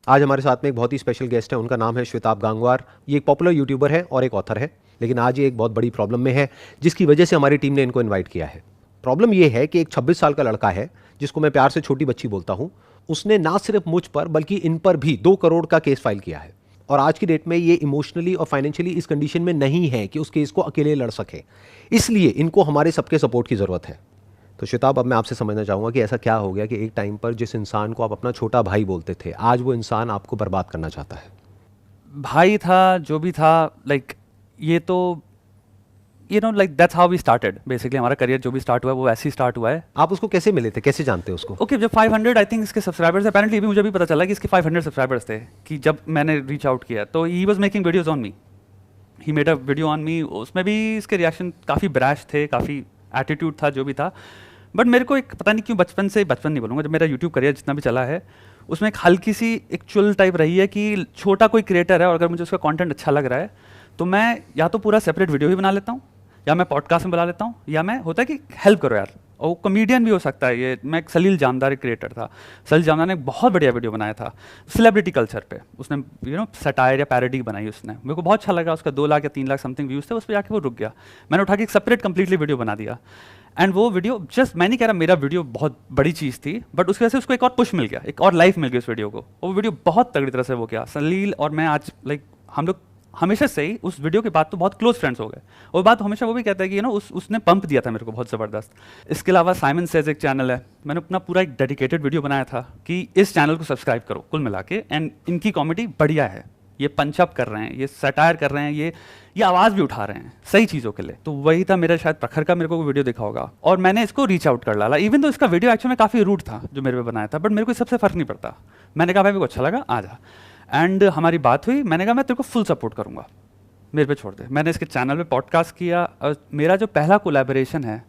आज हमारे साथ में एक बहुत ही स्पेशल गेस्ट है, उनका नाम है श्वेताब गांगवार। ये एक पॉपुलर यूट्यूबर है और एक ऑथर है, लेकिन आज ये एक बहुत बड़ी प्रॉब्लम में है जिसकी वजह से हमारी टीम ने इनको इन्वाइट किया है। प्रॉब्लम ये है कि एक 26 साल का लड़का है जिसको मैं प्यार से छोटी बच्ची बोलता हूँ। उसने ना सिर्फ मुझ पर बल्कि इन पर भी 2 करोड़ का केस फाइल किया है और आज की डेट में ये इमोशनली और फाइनेंशियली इस कंडीशन में नहीं है कि उस केस को अकेले लड़ सके, इसलिए इनको हमारे सबके सपोर्ट की ज़रूरत है। तो श्वेताब, अब मैं आपसे समझना चाहूँगा कि ऐसा क्या हो गया कि एक टाइम पर जिस इंसान को आप अपना छोटा भाई बोलते थे, आज वो इंसान आपको बर्बाद करना चाहता है। भाई था, जो भी था, लाइक ये तो like that's how we started. Basically हमारा करियर जो भी स्टार्ट हुआ है वो ऐसे ही स्टार्ट हुआ है। आप उसको कैसे मिले थे, कैसे जानते हैं उसको? ओके, जब 500 आई थिंक इसके सब्सक्राइबर्स, अपेरेंटली भी मुझे भी पता चला कि इसके 500 सब्सक्राइबर्स थे कि जब मैंने रीच आउट किया तो he was making videos on me, he made a video on me. उसमें भी इसके रिएक्शन काफ़ी ब्रैश थे, काफ़ी एटीट्यूड था, जो भी था। बट मेरे को एक पता नहीं क्यों बचपन नहीं बोलूँगा, जब मेरा यूट्यूब करियर जितना भी चला है उसमें एक हल्की सी एक चुल टाइप रही है कि छोटा कोई क्रिएटर है और अगर मुझे उसका कंटेंट अच्छा लग रहा है तो मैं या तो पूरा सेपरेट वीडियो ही बना लेता हूँ, या मैं पॉडकास्ट में बुला लेता हूँ, या मैं होता है कि हेल्प करो यार। और कॉमेडियन भी हो सकता है ये। मैं एक सलील जामदार क्रिएटर था। सलील जामदार ने एक बहुत बढ़िया वीडियो बनाया था सेलिब्रिटी कल्चर पे। उसने सटायर या पैरोडी बनाई उसने, मेरे को बहुत अच्छा लगा। उसका 2 लाख या 3 लाख समथिंग व्यूज़ थे, उस पर जाके वो रुक गया। मैंने उठा के एक सेपरेट कंप्लीटली वीडियो बना दिया। एंड वो वीडियो जस्ट, मैं नहीं कह रहा मेरा वीडियो बहुत बड़ी चीज़ थी, बट उसकी वजह से उसको एक और पुश मिल गया, एक और लाइफ मिल गई उस वीडियो को। वो वीडियो बहुत तगड़ी तरह से वो किया। सलील और मैं आज लाइक हम लोग हमेशा से ही उस वीडियो के बाद तो बहुत क्लोज फ्रेंड्स हो गए। और बात हमेशा वो भी कहता है कि उसने पंप दिया था मेरे को बहुत ज़बरदस्त। इसके अलावा साइमन सेज एक चैनल है, मैंने अपना पूरा एक डेडिकेटेड वीडियो बनाया था कि इस चैनल को सब्सक्राइब करो कुल मिला के। एंड इनकी कॉमेडी बढ़िया है, ये पंचअप कर रहे हैं, ये सटायर कर रहे हैं, ये आवाज़ भी उठा रहे हैं सही चीज़ों के लिए। तो वही था मेरा, शायद प्रखर का मेरे को वीडियो देखा होगा और मैंने इसको रीच आउट कर डाला। इवन तो इसका वीडियो एक्चुअली में काफ़ी रूट था जो मेरे पे बनाया था, बट मेरे को सबसे फ़र्क नहीं पड़ता। मैंने कहा भाई मेरे को अच्छा लगा, आ जा। एंड हमारी बात हुई, मैंने कहा मैं तेरे को फुल सपोर्ट करूँगा, मेरे पे छोड़ दे। मैंने इसके चैनल पे पॉडकास्ट किया और मेरा जो पहला कोलैबोरेशन है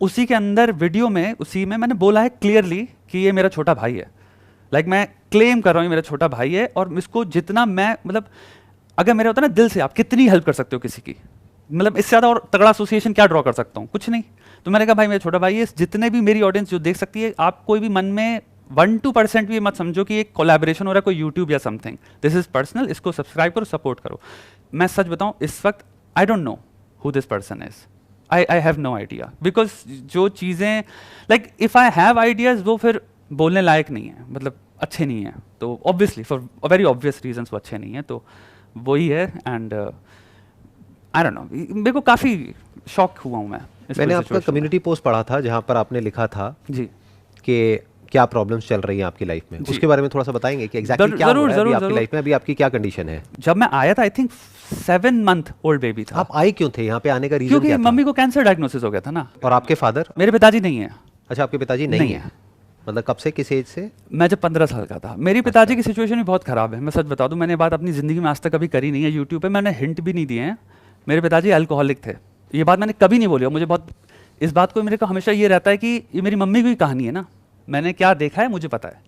उसी के अंदर वीडियो में, उसी में मैंने बोला है क्लियरली कि ये मेरा छोटा भाई है। लाइक मैं क्लेम कर रहा हूँ ये मेरा छोटा भाई है और इसको जितना मैं मतलब अगर मेरा होता ना दिल से, आप कितनी हेल्प कर सकते हो किसी की, मतलब इससे ज़्यादा और तगड़ा एसोसिएशन क्या ड्रॉ कर सकता हूँ, कुछ नहीं। तो मैंने कहा भाई मेरा छोटा भाई है, जितने भी मेरी ऑडियंस जो देख सकती है, आप कोई भी मन में 1-2% भी मत समझो कि एक कोलैबोरेशन हो रहा है कोई यूट्यूब या समथिंग। दिस इज पर्सनल, इसको सब्सक्राइब करो, सपोर्ट करो। मैं सच बताऊं इस वक्त I don't know who this person is, I have no idea, because जो चीज़ें like if I have ideas वो फिर बोलने लायक नहीं है, मतलब अच्छे नहीं हैं। तो obviously for very obvious reasons वो अच्छे नहीं हैं, तो वही है। एंड आई डोंट नो, मेरे को काफ़ी शॉक हुआ हूँ मैं। मैंने आपका कम्युनिटी पोस्ट पढ़ा था जहाँ पर आपने लिखा था जी कि क्या प्रॉब्लम्स चल रही हैं आपकी लाइफ में, उसके बारे में थोड़ा सा बताएंगे कि एग्जैक्टली क्या हो रहा है अभी आपकी लाइफ में, अभी आपकी क्या कंडीशन है? जब मैं आया था I think 7 month old baby था। आप आए क्यों थे यहाँ पे, आने का रीजन क्या था? क्योंकि मम्मी को कैंसर डायग्नोसिस हो गया था ना। और आपके फादर? मेरे पिताजी नहीं है। अच्छा, आपके पिताजी नहीं है। मतलब कब से, किस एज से? मैं जब 15 साल का था। मेरी पिताजी की सिचुएशन भी बहुत ख़राब है, मैं सच बता दूं। मैंने बात अपनी ज़िंदगी में आज तक कभी करी नहीं है यूट्यूब पे, मैंने हिंट भी नहीं दिए हैं। मेरे पिताजी अल्कोहलिक थे, ये बात मैंने कभी नहीं बोली। और मुझे बहुत इस बात को मेरे को हमेशा ये रहता है कि ये मेरी मम्मी की कहानी है ना, मैंने क्या देखा है मुझे पता है,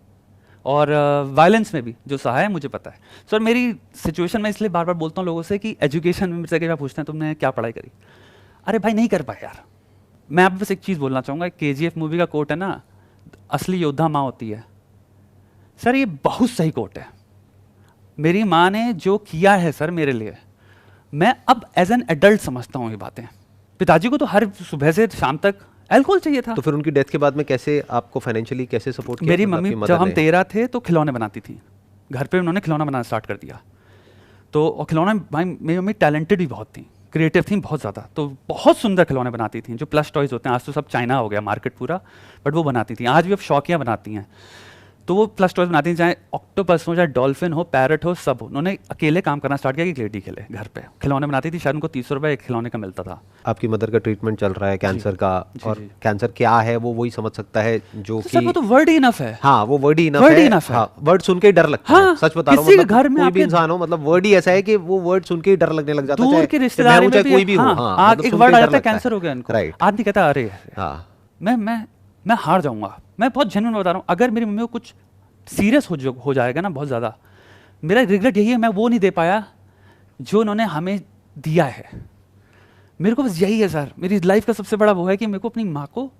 और वायलेंस में भी जो सहा है मुझे पता है। सर मेरी सिचुएशन में इसलिए बार बार बोलता हूँ लोगों से कि एजुकेशन में मुझसे क्या पूछते हैं तुमने क्या पढ़ाई करी, अरे भाई नहीं कर पाए यार। मैं आप बस एक चीज़ बोलना चाहूँगा, KGF मूवी का कोट है ना, असली योद्धा माँ होती है। सर ये बहुत सही कोट है। मेरी माँ ने जो किया है सर मेरे लिए, मैं अब एज एन एडल्ट समझता हूँ ये बातें। पिताजी को तो हर सुबह से शाम तक अल्कोहल चाहिए था। तो फिर उनकी डेथ के बाद में कैसे आपको फाइनेंशियली कैसे सपोर्ट किया? मेरी मम्मी जब हम 13 थे तो खिलौने बनाती थी घर पे, उन्होंने खिलौना बनाना स्टार्ट कर दिया। तो और खिलौना, भाई मेरी मम्मी टैलेंटेड भी बहुत थी, क्रिएटिव थी बहुत ज़्यादा, तो बहुत सुंदर खिलौने बनाती थी जो प्लस टॉयज़ होते हैं। आज तो सब चाइना हो गया मार्केट पूरा, बट वो बनाती थी। आज भी अब शौकियाँ बनाती हैं, तो वो प्लस टॉयज़ बनाती हैं, चाहे ऑक्टोपस हो, चाहे डॉल्फिन हो, पैरट हो, सब। उन्होंने अकेले काम करना स्टार्ट किया कि लेडी के लिए घर पे खिलौने बनाती थी। शायद उनको 30 रुपये एक खिलौने का मिलता था। आपकी मदर का ट्रीटमेंट चल रहा है कैंसर का, और कैंसर क्या है वो वही समझ सकता है जो कि सर वो तो वर्ड ही इनफ है। हाँ, वो वर्ड ही इनफ है। हाँ, वर्ड सुन के ही डर लगता है। सच बता रहा हूँ, मतलब घर में कोई भी इंसान हो, मतलब वर्ड ही ऐसा है कि वो वर्ड सुन के ही डर लगने लग जाता है। दूर के रिश्तेदार में कोई भी हो, एक वर्ड आ जाता है कैंसर हो गया इनको, राइट। आदमी कहता है अरे मैं हार जाऊंगा। मैं बहुत जेन्युइन बता रहा हूँ, अगर मेरी मम्मी को कुछ सीरियस हो जाएगा ना बहुत ज़्यादा, मेरा रिग्रेट यही है मैं वो नहीं दे पाया जो उन्होंने हमें दिया है। मेरे को बस यही है सर, मेरी लाइफ का सबसे बड़ा वो है कि मेरे को अपनी माँ को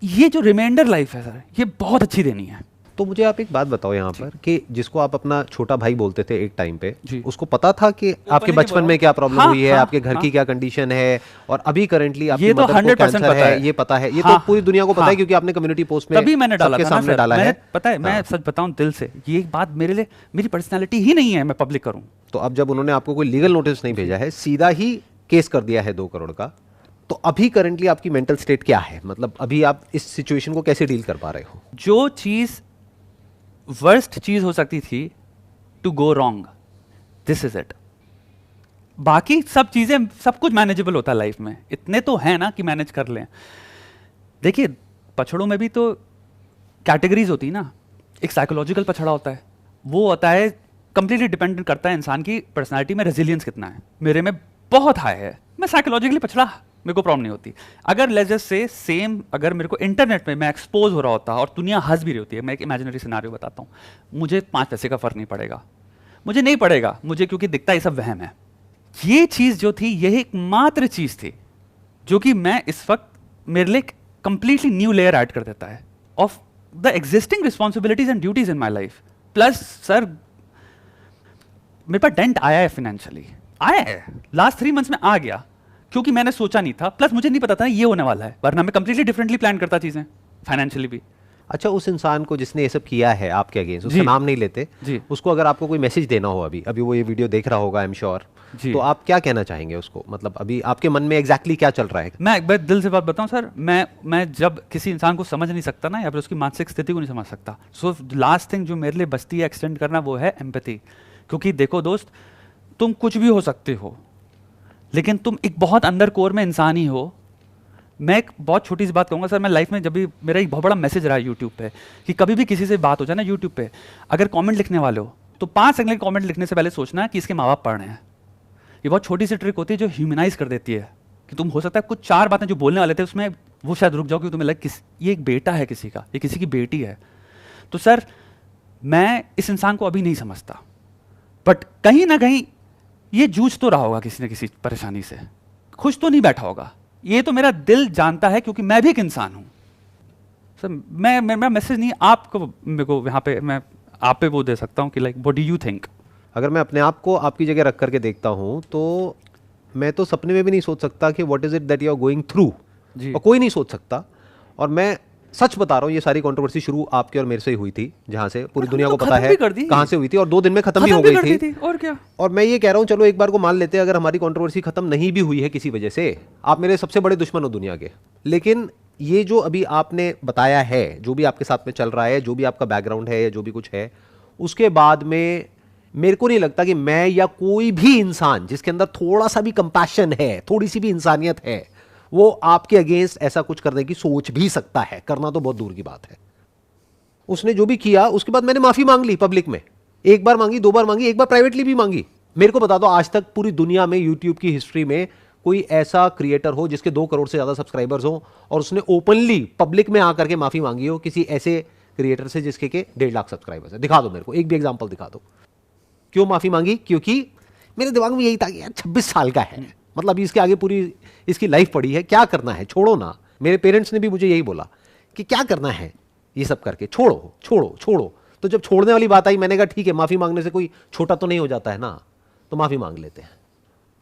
ये जो रिमाइंडर लाइफ है सर, ये बहुत अच्छी देनी है। तो मुझे आप एक बात बताओ यहाँ पर कि जिसको आप अपना छोटा भाई बोलते थे एक टाइम पे, जी। उसको पता था कि आपके बचपन में क्या प्रॉब्लम हुई है, आपके घर की क्या कंडीशन है, और अभी करंटली आपकी ये तो मदर को 100% कैंसर पता है, है। ये पता है, ये हाँ, तो पूरी दुनिया को पता है हाँ। क्योंकि आपने कम्युनिटी पोस्ट में तभी मैंने डाला सबके था ना सामने सर, डाला मैंने है। पता है, मैं सच बताऊं दिल से, ये एक बात मेरे लिए मेरी पर्सनालिटी ही नहीं है मैं पब्लिक करूं। तो अब जब उन्होंने आपको कोई लीगल नोटिस नहीं भेजा है, सीधा ही केस कर दिया है 2 करोड़ का, तो अभी करंटली आपकी मेंटल स्टेट क्या है? मतलब अभी आप इस सिचुएशन को कैसे डील कर पा रहे हो? जो चीज वर्स्ट चीज हो सकती थी to go wrong, this is it. बाकी सब चीजें, सब कुछ मैनेजेबल होता है लाइफ में, इतने तो है ना कि मैनेज कर लें। देखिए पछड़ों में भी तो कैटेगरीज होती है ना, एक साइकोलॉजिकल पछड़ा होता है, वो होता है कंप्लीटली डिपेंडेंट करता है इंसान की पर्सनालिटी में रेजिलियंस कितना है। मेरे में बहुत हाई है, मैं साइकोलॉजिकली पछड़ा, मेरे को प्रॉब्लम नहीं होती। अगर लेजस से सेम, अगर मेरे को इंटरनेट में मैं एक्सपोज हो रहा होता और दुनिया हंस भी रही होती है, मैं एक इमेजिनरी सिनारियो बताता हूँ, मुझे 5 पैसे का फर्क नहीं पड़ेगा, मुझे नहीं पड़ेगा, मुझे क्योंकि दिखता है ये सब वहम है। ये चीज़ जो थी, यही एकमात्र चीज़ थी जो कि मैं इस वक्त मेरे लिए कंप्लीटली न्यू लेयर ऐड कर देता है of the existing responsibilities and duties in my life. Plus sir मेरे पास डेंट आया है, फाइनेंशियली आया है, लास्ट 3 मंथ्स में आ गया, क्योंकि मैंने सोचा नहीं था, प्लस मुझे नहीं पता था ये होने वाला है, वरना मैं कंप्लीटली डिफरेंटली प्लान करता चीज़ें फाइनेंशियली भी। अच्छा, उस इंसान को जिसने ये सब किया है आपके अगेंस्ट, उसका जी। नाम नहीं लेते जी। उसको अगर आपको कोई मैसेज देना हो, अभी अभी वो ये वीडियो देख रहा होगा आई एम श्योर, जी। तो आप क्या कहना चाहेंगे उसको? मतलब अभी आपके मन में एग्जैक्टली क्या चल रहा है? मैं एक बार दिल से बात बताऊं सर, मैं जब किसी इंसान को समझ नहीं सकता ना, या फिर उसकी मानसिक स्थिति को नहीं समझ सकता, सो लास्ट थिंग जो मेरे लिए बचती है एक्सटेंड करना, वो है एम्पैथी। क्योंकि देखो दोस्त, तुम कुछ भी हो सकते हो, लेकिन तुम एक बहुत अंदर कोर में इंसान ही हो। मैं एक बहुत छोटी सी बात कहूँगा सर, मैं लाइफ में जब भी, मेरा एक बहुत बड़ा मैसेज रहा है यूट्यूब पे, कि कभी भी किसी से बात हो जाए ना यूट्यूब पे, अगर कमेंट लिखने वाले हो तो 5 सेकंड के कमेंट लिखने से पहले सोचना कि इसके माँ बाप पढ़ रहे हैं। ये बहुत छोटी सी ट्रिक होती है जो ह्यूमनाइज कर देती है, कि तुम हो सकता है कुछ 4 बातें जो बोलने वाले थे उसमें वो शायद रुक जाओ, क्योंकि तुम्हें लगे ये एक बेटा है किसी का, ये किसी की बेटी है। तो सर मैं इस इंसान को अभी नहीं समझता, बट कहीं ना कहीं ये जूझ तो रहा होगा किसी न किसी परेशानी से, खुश तो नहीं बैठा होगा, ये तो मेरा दिल जानता है, क्योंकि मैं भी एक इंसान हूं सर। मेरा मैसेज नहीं आपको, मेरे को यहाँ पे मैं आप पे वो दे सकता हूँ कि like what do you think. अगर मैं अपने आप को आपकी जगह रख करके देखता हूँ, तो मैं तो सपने में भी नहीं सोच सकता कि what is it that you are going through, और कोई नहीं सोच सकता। और मैं सच बता रहा हूँ, ये सारी कंट्रोवर्सी शुरू आपके और मेरे से ही हुई थी, जहां से पूरी दुनिया को पता है कहां से हुई थी, और 2 दिन में खत्म भी हो गई थी। और क्या, और मैं ये कह रहा हूं, चलो एक बार को मान लेते हैं अगर हमारी कंट्रोवर्सी खत्म नहीं भी हुई है किसी वजह से, आप मेरे सबसे बड़े दुश्मन हो दुनिया के, लेकिन ये जो अभी आपने बताया है, जो भी आपके साथ में चल रहा है, जो भी आपका बैकग्राउंड है या जो भी कुछ है, उसके बाद में मेरे को नहीं लगता कि मैं या कोई भी इंसान जिसके अंदर थोड़ा सा भी कंपैशन है, थोड़ी सी भी इंसानियत है, वो आपके अगेंस्ट ऐसा कुछ करने की सोच भी सकता है। करना तो बहुत दूर की बात है। उसने जो भी किया, उसके बाद मैंने माफी मांग ली पब्लिक में, 1 बार मांगी, 2 बार मांगी, 1 बार प्राइवेटली भी मांगी। मेरे को बता दो आज तक पूरी दुनिया में यूट्यूब की हिस्ट्री में कोई ऐसा क्रिएटर हो जिसके 2 करोड़ से ज्यादा सब्सक्राइबर्स हो और उसने ओपनली पब्लिक में आकर के माफी मांगी हो किसी ऐसे क्रिएटर से जिसके के 1.5 लाख सब्सक्राइबर्स है? दिखा दो मेरे को, एक भी एग्जाम्पल दिखा दो। क्यों माफी मांगी? क्योंकि मेरे दिमाग में यही था कि यार 26 साल का है, मतलब इसके आगे पूरी इसकी लाइफ पड़ी है, क्या करना है, छोड़ो ना। मेरे पेरेंट्स ने भी मुझे यही बोला कि क्या करना है ये सब करके, छोड़ो छोड़ो छोड़ो। तो जब छोड़ने वाली बात आई, मैंने कहा ठीक है, माफी मांगने से कोई छोटा तो नहीं हो जाता है ना, तो माफी मांग लेते हैं।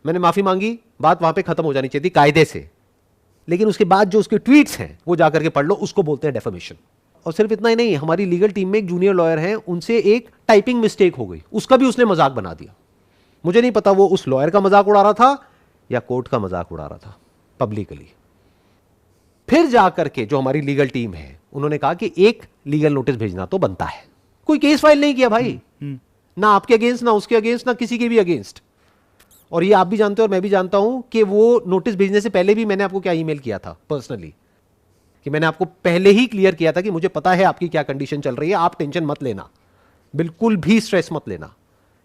मैंने माफी मांगी, बात वहां पे खत्म हो जानी चाहिए थी कायदे से, लेकिन उसके बाद जो उसके ट्वीट्स हैं वो जाकर के पढ़ लो, उसको बोलते हैं डेफेमेशन। और सिर्फ इतना ही नहीं, हमारी लीगल टीम में एक जूनियर लॉयर हैं, उनसे एक टाइपिंग मिस्टेक हो गई, उसका भी उसने मजाक बना दिया। मुझे नहीं पता वो उस लॉयर का मजाक उड़ा रहा था या कोर्ट का मजाक उड़ा रहा था पब्लिकली। फिर जाकर के जो हमारी लीगल टीम है, उन्होंने कहा कि एक लीगल नोटिस भेजना तो बनता है। कोई केस फाइल नहीं किया भाई, ना आपके अगेंस्ट, ना उसके अगेंस्ट, ना किसी के भी अगेंस्ट। और ये आप भी जानते हो और मैं भी जानता हूं कि वो नोटिस भेजने से पहले भी मैंने आपको क्या ईमेल किया था पर्सनली, कि मैंने आपको पहले ही क्लियर किया था कि मुझे पता है आपकी क्या कंडीशन चल रही है, आप टेंशन मत लेना, बिल्कुल भी स्ट्रेस मत लेना,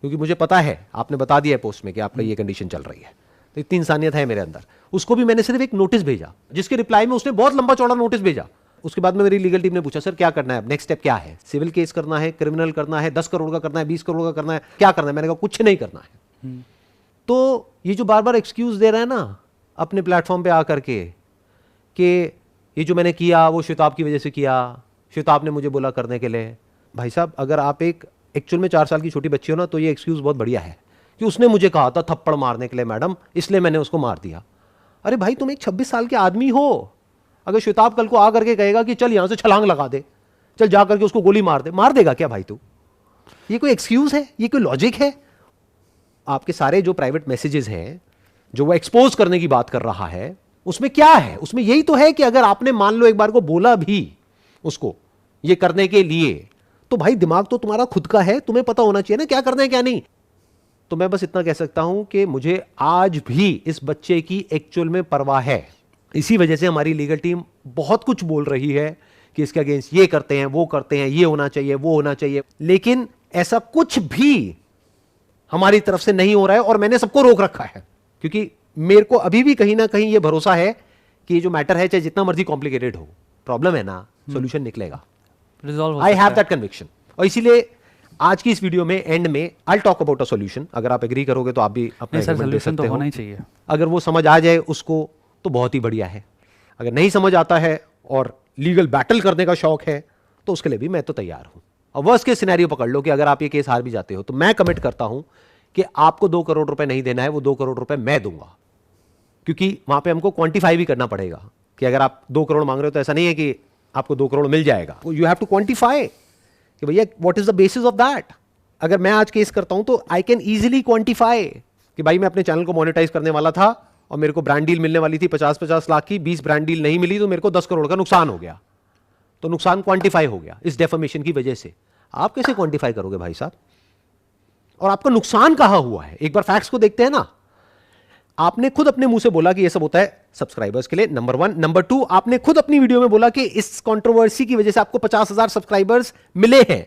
क्योंकि मुझे पता है, आपने बता दिया है पोस्ट में कि आपका ये कंडीशन चल रही है। तो इतनी इंसानियत है मेरे अंदर। उसको भी मैंने सिर्फ एक नोटिस भेजा, जिसके रिप्लाई में उसने बहुत लंबा चौड़ा नोटिस भेजा। उसके बाद में मेरी लीगल टीम ने पूछा, सर क्या करना है, नेक्स्ट स्टेप क्या है, सिविल केस करना है, क्रिमिनल करना है, 10 करोड़ का करना है, 20 करोड़ का करना है, क्या करना है? मैंने कहा कुछ नहीं करना है। तो ये जो बार बार एक्सक्यूज दे रहा है ना अपने प्लेटफॉर्म पे आकर के, कि ये जो मैंने किया वो श्वेताब की वजह से किया, श्वेताब ने मुझे बोला करने के लिए, भाई साहब अगर आप एक एक्चुअल में 4 साल की छोटी बच्ची हो ना, तो ये एक्सक्यूज बहुत बढ़िया है कि उसने मुझे कहा था थप्पड़ मारने के लिए मैडम, इसलिए मैंने उसको मार दिया। अरे भाई तुम एक 26 साल के आदमी हो। अगर श्वेताब कल को आ करके कहेगा कि चल यहां से छलांग लगा दे, चल जा करके उसको गोली मार दे, मार देगा क्या भाई तू? ये कोई एक्सक्यूज है? ये कोई लॉजिक है? आपके सारे जो प्राइवेट मैसेजेस हैं जो वो एक्सपोज करने की बात कर रहा है, उसमें क्या है? उसमें यही तो है कि अगर आपने मान लो एक बार को बोला भी उसको ये करने के लिए, तो भाई दिमाग तो तुम्हारा खुद का है, तुम्हें पता होना चाहिए ना क्या करना है क्या नहीं। तो मैं बस इतना कह सकता हूं कि मुझे आज भी इस बच्चे की एक्चुअल में परवाह है। इसी वजह से हमारी लीगल टीम बहुत कुछ बोल रही है कि इसके अगेंस्ट ये करते हैं, वो करते हैं, ये होना चाहिए, वो होना चाहिए, लेकिन ऐसा कुछ भी हमारी तरफ से नहीं हो रहा है और मैंने सबको रोक रखा है, क्योंकि मेरे को अभी भी कहीं ना कहीं ये भरोसा है कि ये जो मैटर है, चाहे जितना मर्जी कॉम्प्लिकेटेड हो, प्रॉब्लम है ना, सॉल्यूशन निकलेगा। I have that conviction. और इसीलिए आज की इस वीडियो में एंड में I talk about a solution. अगर आप एग्री करोगे तो आप भी अपना एग्रीमेंट दे सकते हो। होना ही चाहिए। अगर वो समझ आ जाए उसको तो बहुत ही बढ़िया है। अगर नहीं समझ आता है और लीगल बैटल करने का शौक है तो उसके लिए भी मैं तो तैयार हूं। और वर्स्ट केस सिनेरियो पकड़ लो कि अगर आप ये केस हार भी जाते हो तो मैं कमिट करता हूं कि आपको 2 करोड़ रुपए नहीं देना है, वो 2 करोड़ रुपए मैं दूंगा, क्योंकि वहां पे हमको क्वांटिफाई भी करना पड़ेगा कि अगर आप 2 करोड़ मांग रहे हो तो ऐसा नहीं है कि आपको 2 करोड़ मिल जाएगा। यू हैव टू क्वांटिफाई कि भैया what is the basis of that. अगर मैं आज केस करता हूं तो आई कैन इजीली क्वांटिफाई कि भाई मैं अपने चैनल को मोनेटाइज करने वाला था और मेरे को ब्रांड डील मिलने वाली थी 50-50 लाख की, 20 ब्रांड डील नहीं मिली तो मेरे को 10 करोड़ का नुकसान हो गया। तो नुकसान क्वांटिफाई हो गया इस डेफर्मेशन की वजह से। आप कैसे क्वांटिफाई करोगे भाई साहब? और आपका नुकसान कहां हुआ है? एक बार फैक्ट्स को देखते हैं ना। आपने खुद अपने मुंह से बोला कि यह सब होता है सब्सक्राइबर्स के लिए, नंबर 1। नंबर 2, आपने खुद अपनी वीडियो में बोला कि इस कंट्रोवर्सी की वजह से आपको 50,000 सब्सक्राइबर्स मिले हैं।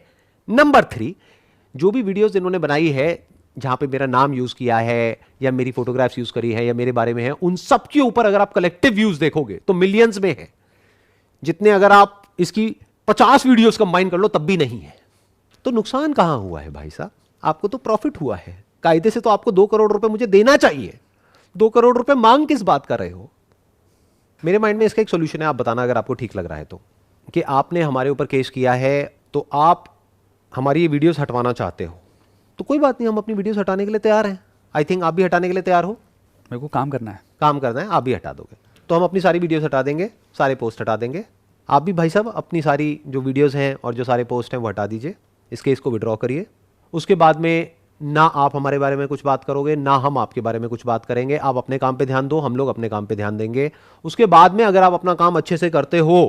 नंबर 3, जो भी वीडियोस इन्होंने बनाई है जहां पे मेरा नाम यूज किया है या मेरी फोटोग्राफ्स यूज करी है या मेरे बारे में है, उन सब के ऊपर अगर आप कलेक्टिव व्यूज देखोगे तो मिलियंस में है, जितने अगर आप इसकी 50 वीडियोस कंबाइन कर लो तब भी नहीं है। तो नुकसान कहां हुआ है भाई साहब? आपको तो प्रॉफिट हुआ है। कायदे से तो आपको 2 करोड़ रुपए मुझे देना चाहिए। 2 करोड़ रुपए मांग किस बात कर रहे हो? मेरे माइंड में इसका एक सोल्यूशन है, आप बताना अगर आपको ठीक लग रहा है तो, कि आपने हमारे ऊपर केस किया है तो आप हमारी ये वीडियोस हटवाना चाहते हो तो कोई बात नहीं, हम अपनी वीडियोस हटाने के लिए तैयार हैं। आई थिंक आप भी हटाने के लिए तैयार हो। मेरे को काम करना है। काम करना है, आप भी हटा दोगे तो हम अपनी सारी वीडियोस हटा देंगे, सारे पोस्ट हटा देंगे। आप भी भाई साहब अपनी सारी जो वीडियोस हैं और जो सारे पोस्ट हैं वो हटा दीजिए। इस केस को विड्रॉ करिए। उसके बाद में ना आप हमारे बारे में कुछ बात करोगे ना हम आपके बारे में कुछ बात करेंगे। आप अपने काम पे ध्यान दो, हम लोग अपने काम पे ध्यान देंगे। उसके बाद में अगर आप अपना काम अच्छे से करते हो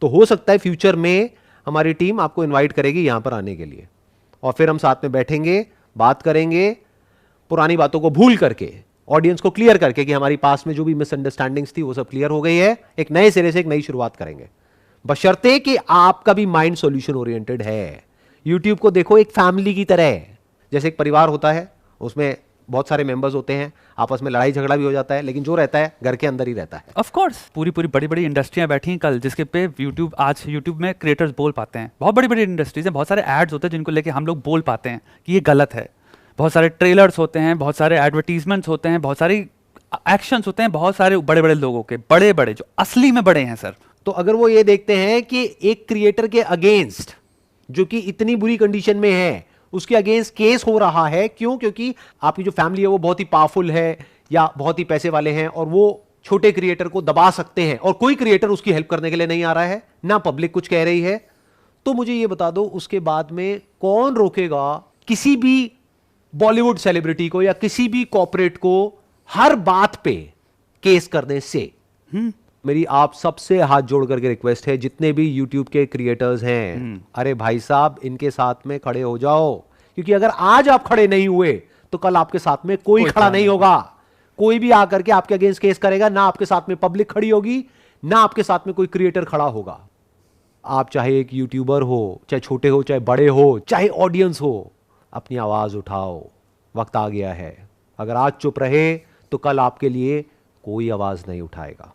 तो हो सकता है फ्यूचर में हमारी टीम आपको इन्वाइट करेगी यहां पर आने के लिए, और फिर हम साथ में बैठेंगे, बात करेंगे, पुरानी बातों को भूल करके, ऑडियंस को क्लियर करके कि हमारी पास में जो भी मिसअंडरस्टैंडिंग्स थी वो सब क्लियर हो गई है। एक नए सिरे से एक नई शुरुआत करेंगे, बशर्ते कि आपका भी माइंड सॉल्यूशन ओरिएंटेड है। यूट्यूब को देखो एक फैमिली की तरह, जैसे एक परिवार होता है, उसमें बहुत सारे मेंबर्स होते हैं, आपस में लड़ाई झगड़ा भी हो जाता है, लेकिन जो रहता है घर के अंदर ही रहता है। ऑफ कोर्स पूरी बड़ी बड़ी इंडस्ट्रियां बैठी हैं कल, जिसके पे आज यूट्यूब में क्रिएटर्स बोल पाते हैं। बहुत बड़ी बड़ी इंडस्ट्रीज हैं, बहुत सारे एड्स होते हैं जिनको लेके हम लोग बोल पाते हैं कि ये गलत है। बहुत सारे ट्रेलर्स होते हैं, बहुत सारे एडवर्टीजमेंट्स होते हैं, बहुत सारी एक्शंस होते हैं, बहुत सारे बड़े बड़े लोगों के, बड़े बड़े जो असली में बड़े हैं सर। तो अगर वो ये देखते हैं कि एक क्रिएटर के अगेंस्ट जो कि इतनी बुरी कंडीशन में है उसके अगेंस्ट केस हो रहा है, क्यों? क्योंकि आपकी जो फैमिली है वो बहुत ही पावरफुल है या बहुत ही पैसे वाले हैं और वो छोटे क्रिएटर को दबा सकते हैं और कोई क्रिएटर उसकी हेल्प करने के लिए नहीं आ रहा है, ना पब्लिक कुछ कह रही है, तो मुझे ये बता दो उसके बाद में कौन रोकेगा किसी भी बॉलीवुड सेलिब्रिटी को या किसी भी कॉर्पोरेट को हर बात पे केस करने से? मेरी आप सबसे हाथ जोड़ करके रिक्वेस्ट है, जितने भी YouTube के क्रिएटर्स हैं, अरे भाई साहब इनके साथ में खड़े हो जाओ, क्योंकि अगर आज आप खड़े नहीं हुए तो कल आपके साथ में कोई खड़ा नहीं होगा। कोई भी आकर के आपके अगेंस्ट केस करेगा, ना आपके साथ में पब्लिक खड़ी होगी, ना आपके साथ में कोई क्रिएटर खड़ा होगा। आप चाहे एक यूट्यूबर हो, चाहे छोटे हो, चाहे बड़े हो, चाहे ऑडियंस हो, अपनी आवाज उठाओ, वक्त आ गया है। अगर आज चुप रहे तो कल आपके लिए कोई आवाज नहीं उठाएगा।